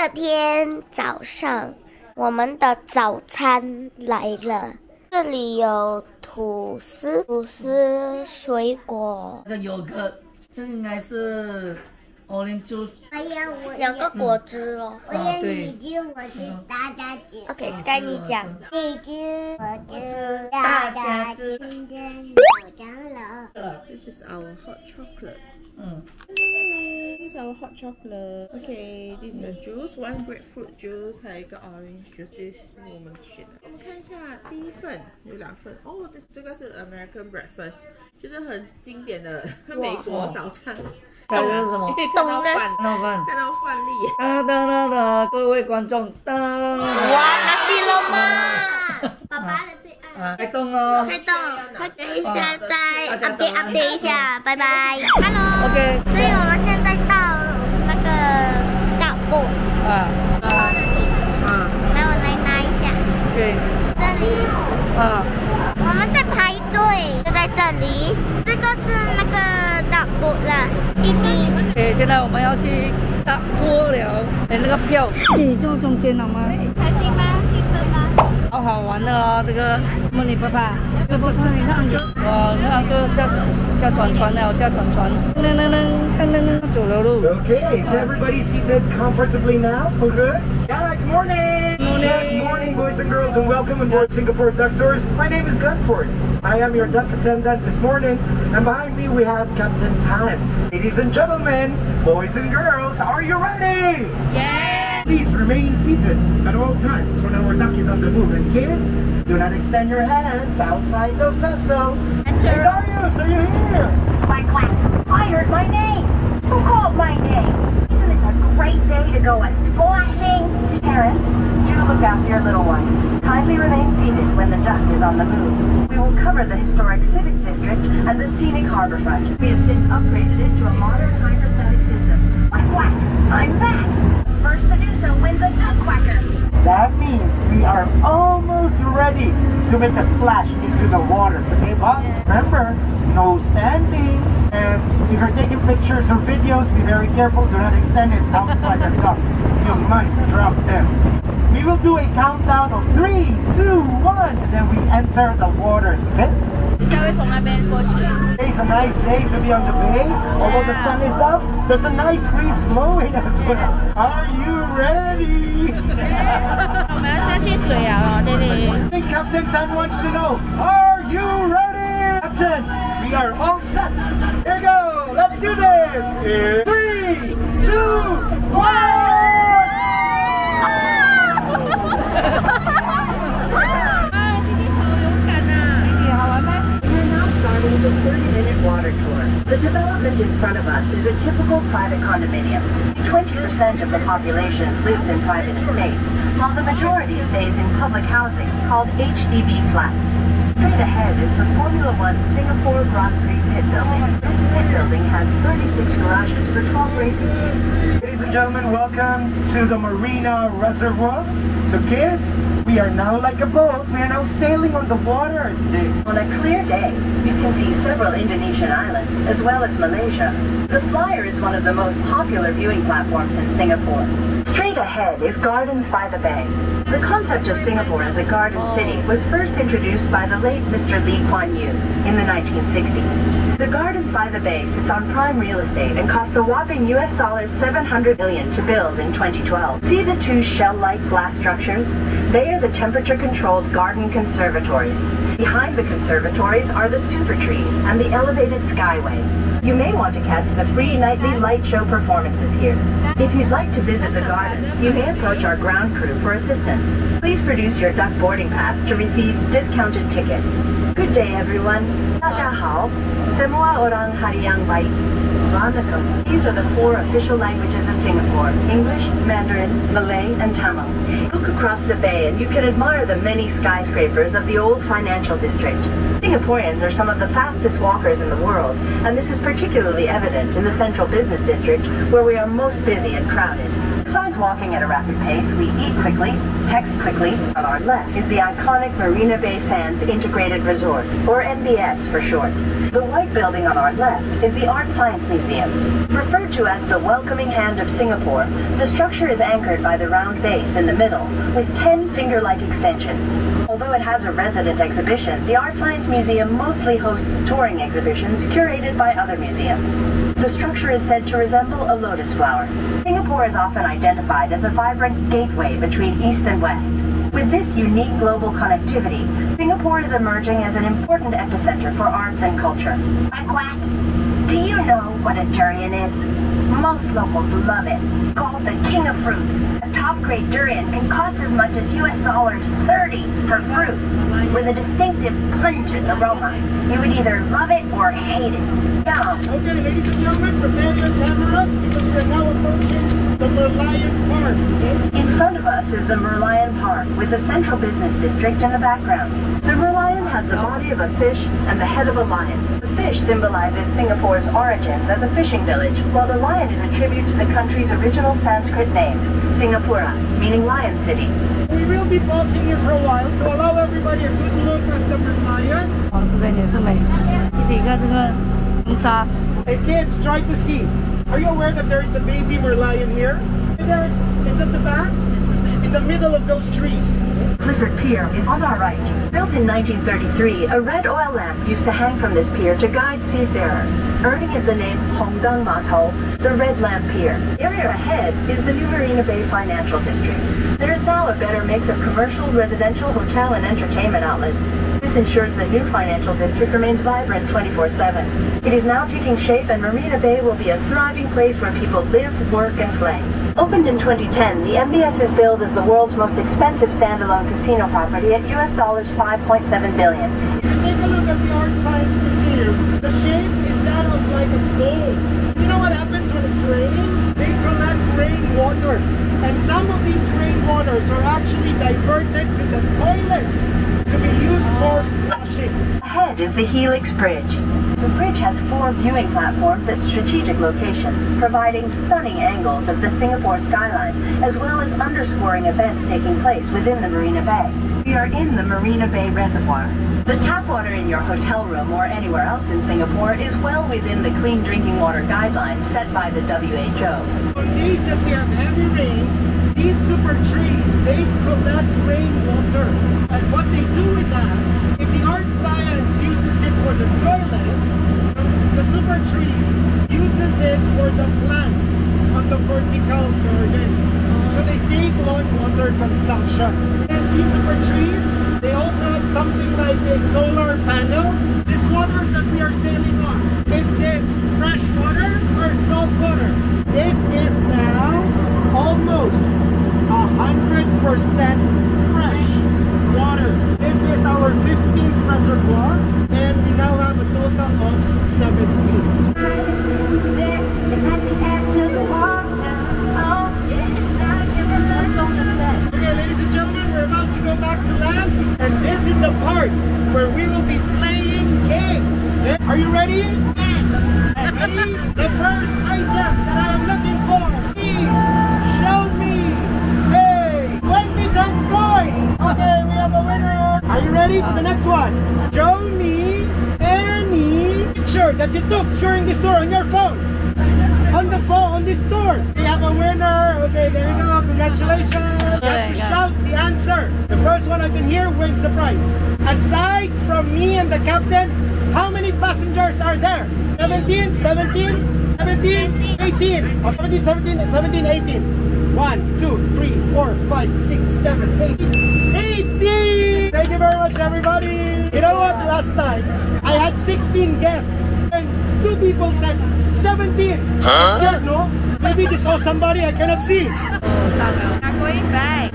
二天早上，我们的早餐来了。这里有吐司、水果。这个有个，这应该是 orange juice。2个果汁咯。我也你知我知大家知。OK，Sky 你讲。你知我知大家知。今天有长了。This is our hot chocolate. This is our hot chocolate. Okay, this is the juice. One grapefruit juice， 还有一个 orange juice， 这是我们选的。我们看一下第一份，有2份。哦，这个是 American breakfast， 就是很经典的美国早餐。这是什么？看到饭，看到饭粒。各位观众，哇，那西了吗？爸爸的最爱。开动哦！开动，快等一下再 update 一下，拜拜。Hello。OK。所以我们现在到那个大步喝的地方。来，我来拿一下。OK。这里。我们在排队，就在这里。这个是那个大步了，弟弟。OK， 现在我们要去大坡了。那个票，你坐中间好吗？开心吗？兴奋吗？好玩的哦，这个梦里爸爸，你看，哇，那个驾船了，驾船，走了路。Okay, is everybody seated comfortably now? We're good? Yeah, good morning! Good morning, boys and girls, and welcome aboard Singapore Duck Tours. My name is Gunford. I am your duck attendant this morning, and behind me we have Captain Tan. Ladies and gentlemen, boys and girls, are you ready? Yeah! Please remain seated at all times when our duck is on the move. And kids, do not extend your hands outside the vessel. Hey Darius, are you here? Quack, quack. I heard my name. Who called my name? Isn't this a great day to go a-splashing? Parents, do look after your little ones. Kindly remain seated when the duck is on the move. We will cover the historic Civic District and the scenic harborfront. We have since upgraded it to a modern hydrostatic system. Quack, quack. I'm back. First to do so wins a duck quacker. That means we are almost ready to make a splash into the waters, okay, Bob? Remember, no standing. And if you're taking pictures or videos, be very careful. Do not extend it outside the duck. You might drop them. We will do a countdown of 3, 2, 1, and then we enter the waters, okay? It's a nice day to be on the bay. Although the sun is up, there's a nice breeze blowing as well. Are you ready? I think Captain Tan wants to know, are you ready? Captain, we are all set. Here we go. Let's do this. In 3, 2, 1. The 30-minute water tour. The development in front of us is a typical private condominium. 20% of the population lives in private estates, while the majority stays in public housing called HDB flats. Straight ahead is the Formula One Singapore Grand Prix pit building. This pit building has 36 garages for 12 racing teams. Ladies and gentlemen, welcome to the Marina Reservoir. So kids, we are now like a boat. We are now sailing on the waters. On a clear day, you can see several Indonesian islands, as well as Malaysia. The Flyer is one of the most popular viewing platforms in Singapore. Straight ahead is Gardens by the Bay. The concept of Singapore as a garden city was first introduced by the late Mr. Lee Kuan Yew in the 1960s. The Gardens by the Bay sits on prime real estate and cost a whopping $700 million to build in 2012. See the 2 shell-like glass structures? They are the temperature-controlled garden conservatories. Behind the conservatories are the super trees and the elevated skyway. You may want to catch the free nightly light show performances here. If you'd like to visit the gardens, you may approach our ground crew for assistance. Please produce your duck boarding pass to receive discounted tickets. Good day, everyone. 大家好. Semua orang hari yang baik. Vanakkam. These are the 4 official languages of Singapore: English, Mandarin, Malay, and Tamil. Look across the bay and you can admire the many skyscrapers of the old financial district. Singaporeans are some of the fastest walkers in the world, and this is particularly evident in the central business district, where we are most busy and crowded. Besides walking at a rapid pace, we eat quickly, text quickly. On our left is the iconic Marina Bay Sands Integrated Resort, or MBS for short. The white building on our left is the Art Science Museum. Referred to as the welcoming hand of Singapore, the structure is anchored by the round base in the middle, with 10 finger-like extensions. Although it has a resident exhibition, the Art Science Museum mostly hosts touring exhibitions curated by other museums. The structure is said to resemble a lotus flower. Singapore is often identified as a vibrant gateway between East and West. With this unique global connectivity, Singapore is emerging as an important epicenter for arts and culture. Quack, quack. Do you know what a durian is? Most locals love it. Called the king of fruits, a top-grade durian can cost as much as $30 per fruit. With a distinctive pungent aroma, you would either love it or hate it. Yum! Okay, ladies and gentlemen, prepare your cameras because we're now approaching the Merlion Park. Okay? In front of us is the Merlion Park with the central business district in the background. The Merlion has the body of a fish and the head of a lion. The fish symbolizes Singapore's origins as a fishing village, while the lion is a tribute to the country's original Sanskrit name, Singapura, meaning Lion City. We will be pausing here for a while to allow everybody a good look at the Merlion. 这边也是美。弟弟看这个红沙。 Hey kids, try to see. Are you aware that there is a baby Merlion here? There, it's at the back, in the middle of those trees. Clifford Pier is on our right. Built in 1933, a red oil lamp used to hang from this pier to guide seafarers, earning it the name Hongdang Mato, the Red Lamp Pier. The area ahead is the new Marina Bay Financial District. There is now a better mix of commercial, residential, hotel, and entertainment outlets. This ensures the new financial district remains vibrant 24/7. It is now taking shape, and Marina Bay will be a thriving place where people live, work, and play. Opened in 2010, the MBS is billed as the world's most expensive standalone casino property at $5.7 billion. If you take a look at the Art Science Museum, the shape is that of like a bowl. You know what happens when it's raining? They collect rainwater. And some of these rainwaters are actually diverted to the toilets to be used for flushing. Ahead is the Helix Bridge. The bridge has 4 viewing platforms at strategic locations, providing stunning angles of the Singapore skyline, as well as underscoring events taking place within the Marina Bay. We are in the Marina Bay Reservoir. The tap water in your hotel room or anywhere else in Singapore is well within the clean drinking water guidelines set by the WHO. On days that we have heavy rains, these super trees, they collect rainwater. And what they do with that, if the Art Science uses it for the toilets, the super trees uses it for the plants on the vertical gardens. So they save on water consumption. And these super trees, they also have something like a solar panel. These waters that we are sailing on, is this fresh water or salt water? This is now almost 100% fresh water. This is our 15th reservoir, and we now have a total of 17. Okay, ladies and gentlemen, we're about to go back to land, and this is the part where we will be playing games. Okay? Are you ready? Ready? The first item that I am looking for, please show me a 20 cents coin. Okay, we have a winner. Are you ready for the next one? Show me any picture that you took during this tour on your phone. On the phone, on this tour. We have a winner. Okay, there you go. Congratulations. You have to shout the answer. The first one I can hear wins the prize. Aside from me and the captain, how many passengers are there? 17, 17, 17, 18. 17, 17, 17, 18. 1, 2, 3, 4, 5, 6, 7, 8. 18! Thank you very much, everybody. You know what? Last time, I had 16 guests. And 2 people said 17. I'm scared, no? Maybe they saw somebody I cannot see. I'm going back.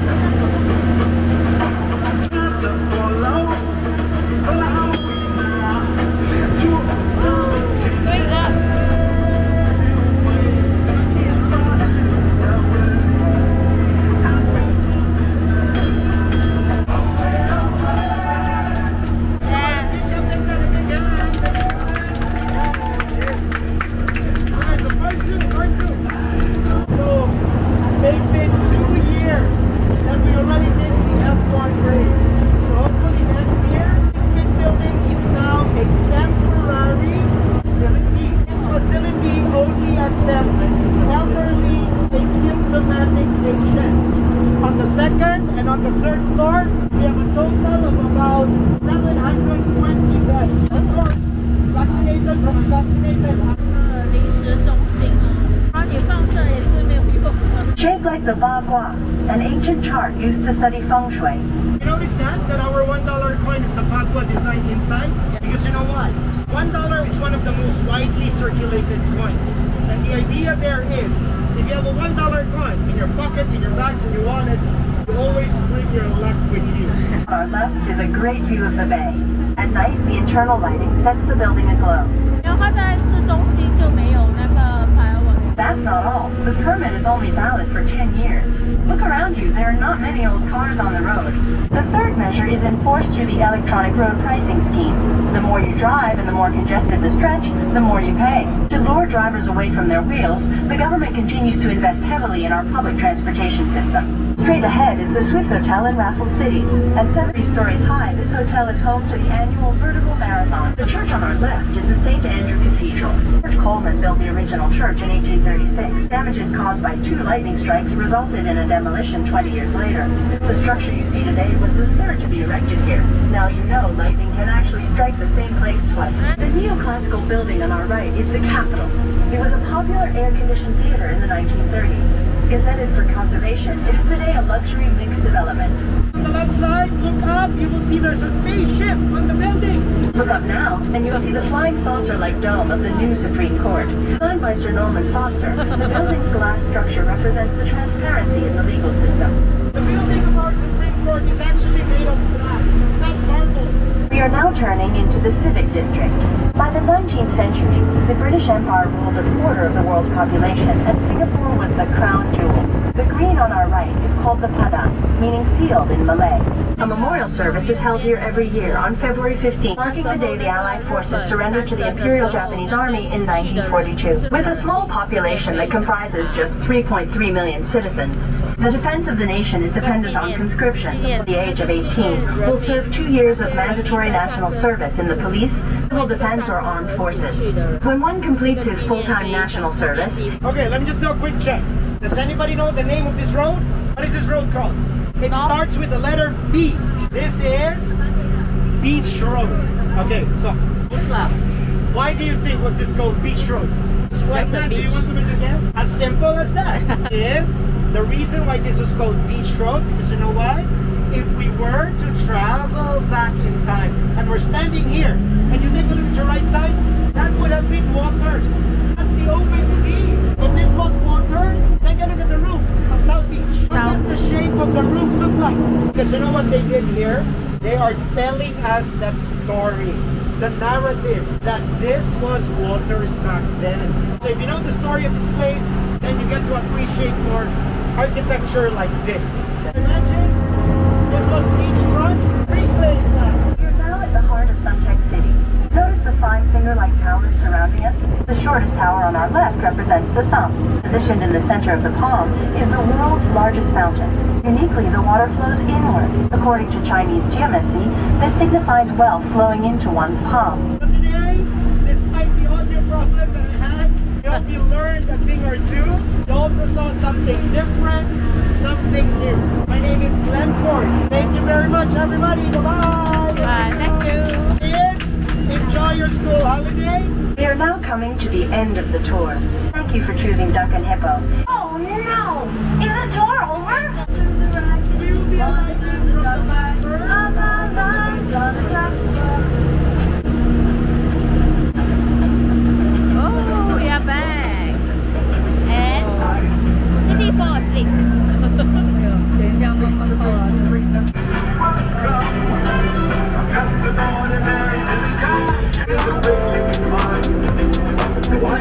They've been stations. On the second and on the third floor, we have a total of about 720 beds. Of course, vaccinated from unvaccinated. Shaped like the bagua, an ancient chart used to study feng shui. You notice that our $1 coin is the bagua design inside? Because you know what? $1 is one of the most widely circulated coins. And the idea there is, if you have a $1 coin in your pocket, in your bags, in your wallets, you always bring your luck with you. On our left is a great view of the bay. At night, the internal lighting sets the building aglow. That's not all. The permit is only valid for 10 years. Look around you, there are not many old cars on the road. The third measure is enforced through the electronic road pricing scheme. The more you drive and the more congested the stretch, the more you pay. To lure drivers away from their wheels, the government continues to invest heavily in our public transportation system. Straight ahead is the Swiss Hotel in Raffles City. At 70 stories high, this hotel is home to the annual Vertical Marathon. The church on our left is the St. Andrew Cathedral. George Coleman built the original church in 1836. Damages caused by 2 lightning strikes resulted in a demolition 20 years later. The structure you see today was the third to be erected here. Now you know lightning can actually strike the same place twice. The neoclassical building on our right is the Capitol. It was a popular air-conditioned theater in the 1930s. Gazetted for conservation, it is today a luxury mixed development. On the left side, look up, you will see there's a spaceship on the building. Look up now, and you'll see the flying saucer-like dome of the new Supreme Court. Designed by Sir Norman Foster, the building's glass structure represents the transparency in the legal system. The building of our Supreme Court is actually made of glass. It's not marble. We are now turning into the Civic District. By the 19th century, the British Empire ruled a quarter of the world's population, and Singapore was the crown jewel. The green on our right is called the Padang, meaning field in Malay. A memorial service is held here every year on February 15th, marking the day the Allied forces surrendered to the Imperial Japanese Army in 1942. With a small population that comprises just 3.3 million citizens, the defense of the nation is dependent on conscription. At the age of 18, will serve 2 years of mandatory national service in the police, civil defense, or armed forces. When one completes his full-time national service... Okay, let me just do a quick check. Does anybody know the name of this road? What is this road called? It starts with the letter B. This is Beach Road. Okay, so why do you think was this called Beach Road? Do you want to make a guess? As simple as that. It's the reason why this was called Beach Road, because you know why? If we were to travel back in time and we're standing here and you take a look at your right side, that would have been waters. That's the open sea. If this was waters, take a look at the roof of South Beach. What does the shape of the roof look like? Because you know what they did here? They are telling us that story, the narrative that this was waters back then. So if you know the story of this place, then you get to appreciate more architecture like this. Imagine this was beachfront, reclaim that. We're now at the heart of Suntec City. Notice the 5 finger-like towers surrounding us? The shortest tower on our left represents the thumb. Positioned in the center of the palm is the world's largest fountain. Uniquely, the water flows inward. According to Chinese geomancy, this signifies wealth flowing into one's palm. But today, despite the audio problem that I had, I hope you learned a thing or two. You also saw something different, something new. My name is Glenn Ford. Thank you very much, everybody. Bye-bye. Bye, thank you. Kids, enjoy your school holiday. We are now coming to the end of the tour. Thank you for choosing Duck and Hippo. Oh no! Is the tour over? We'll be alighting from the back first. Oh, we are back. And did he fall asleep? 等一下慢慢到了。 Why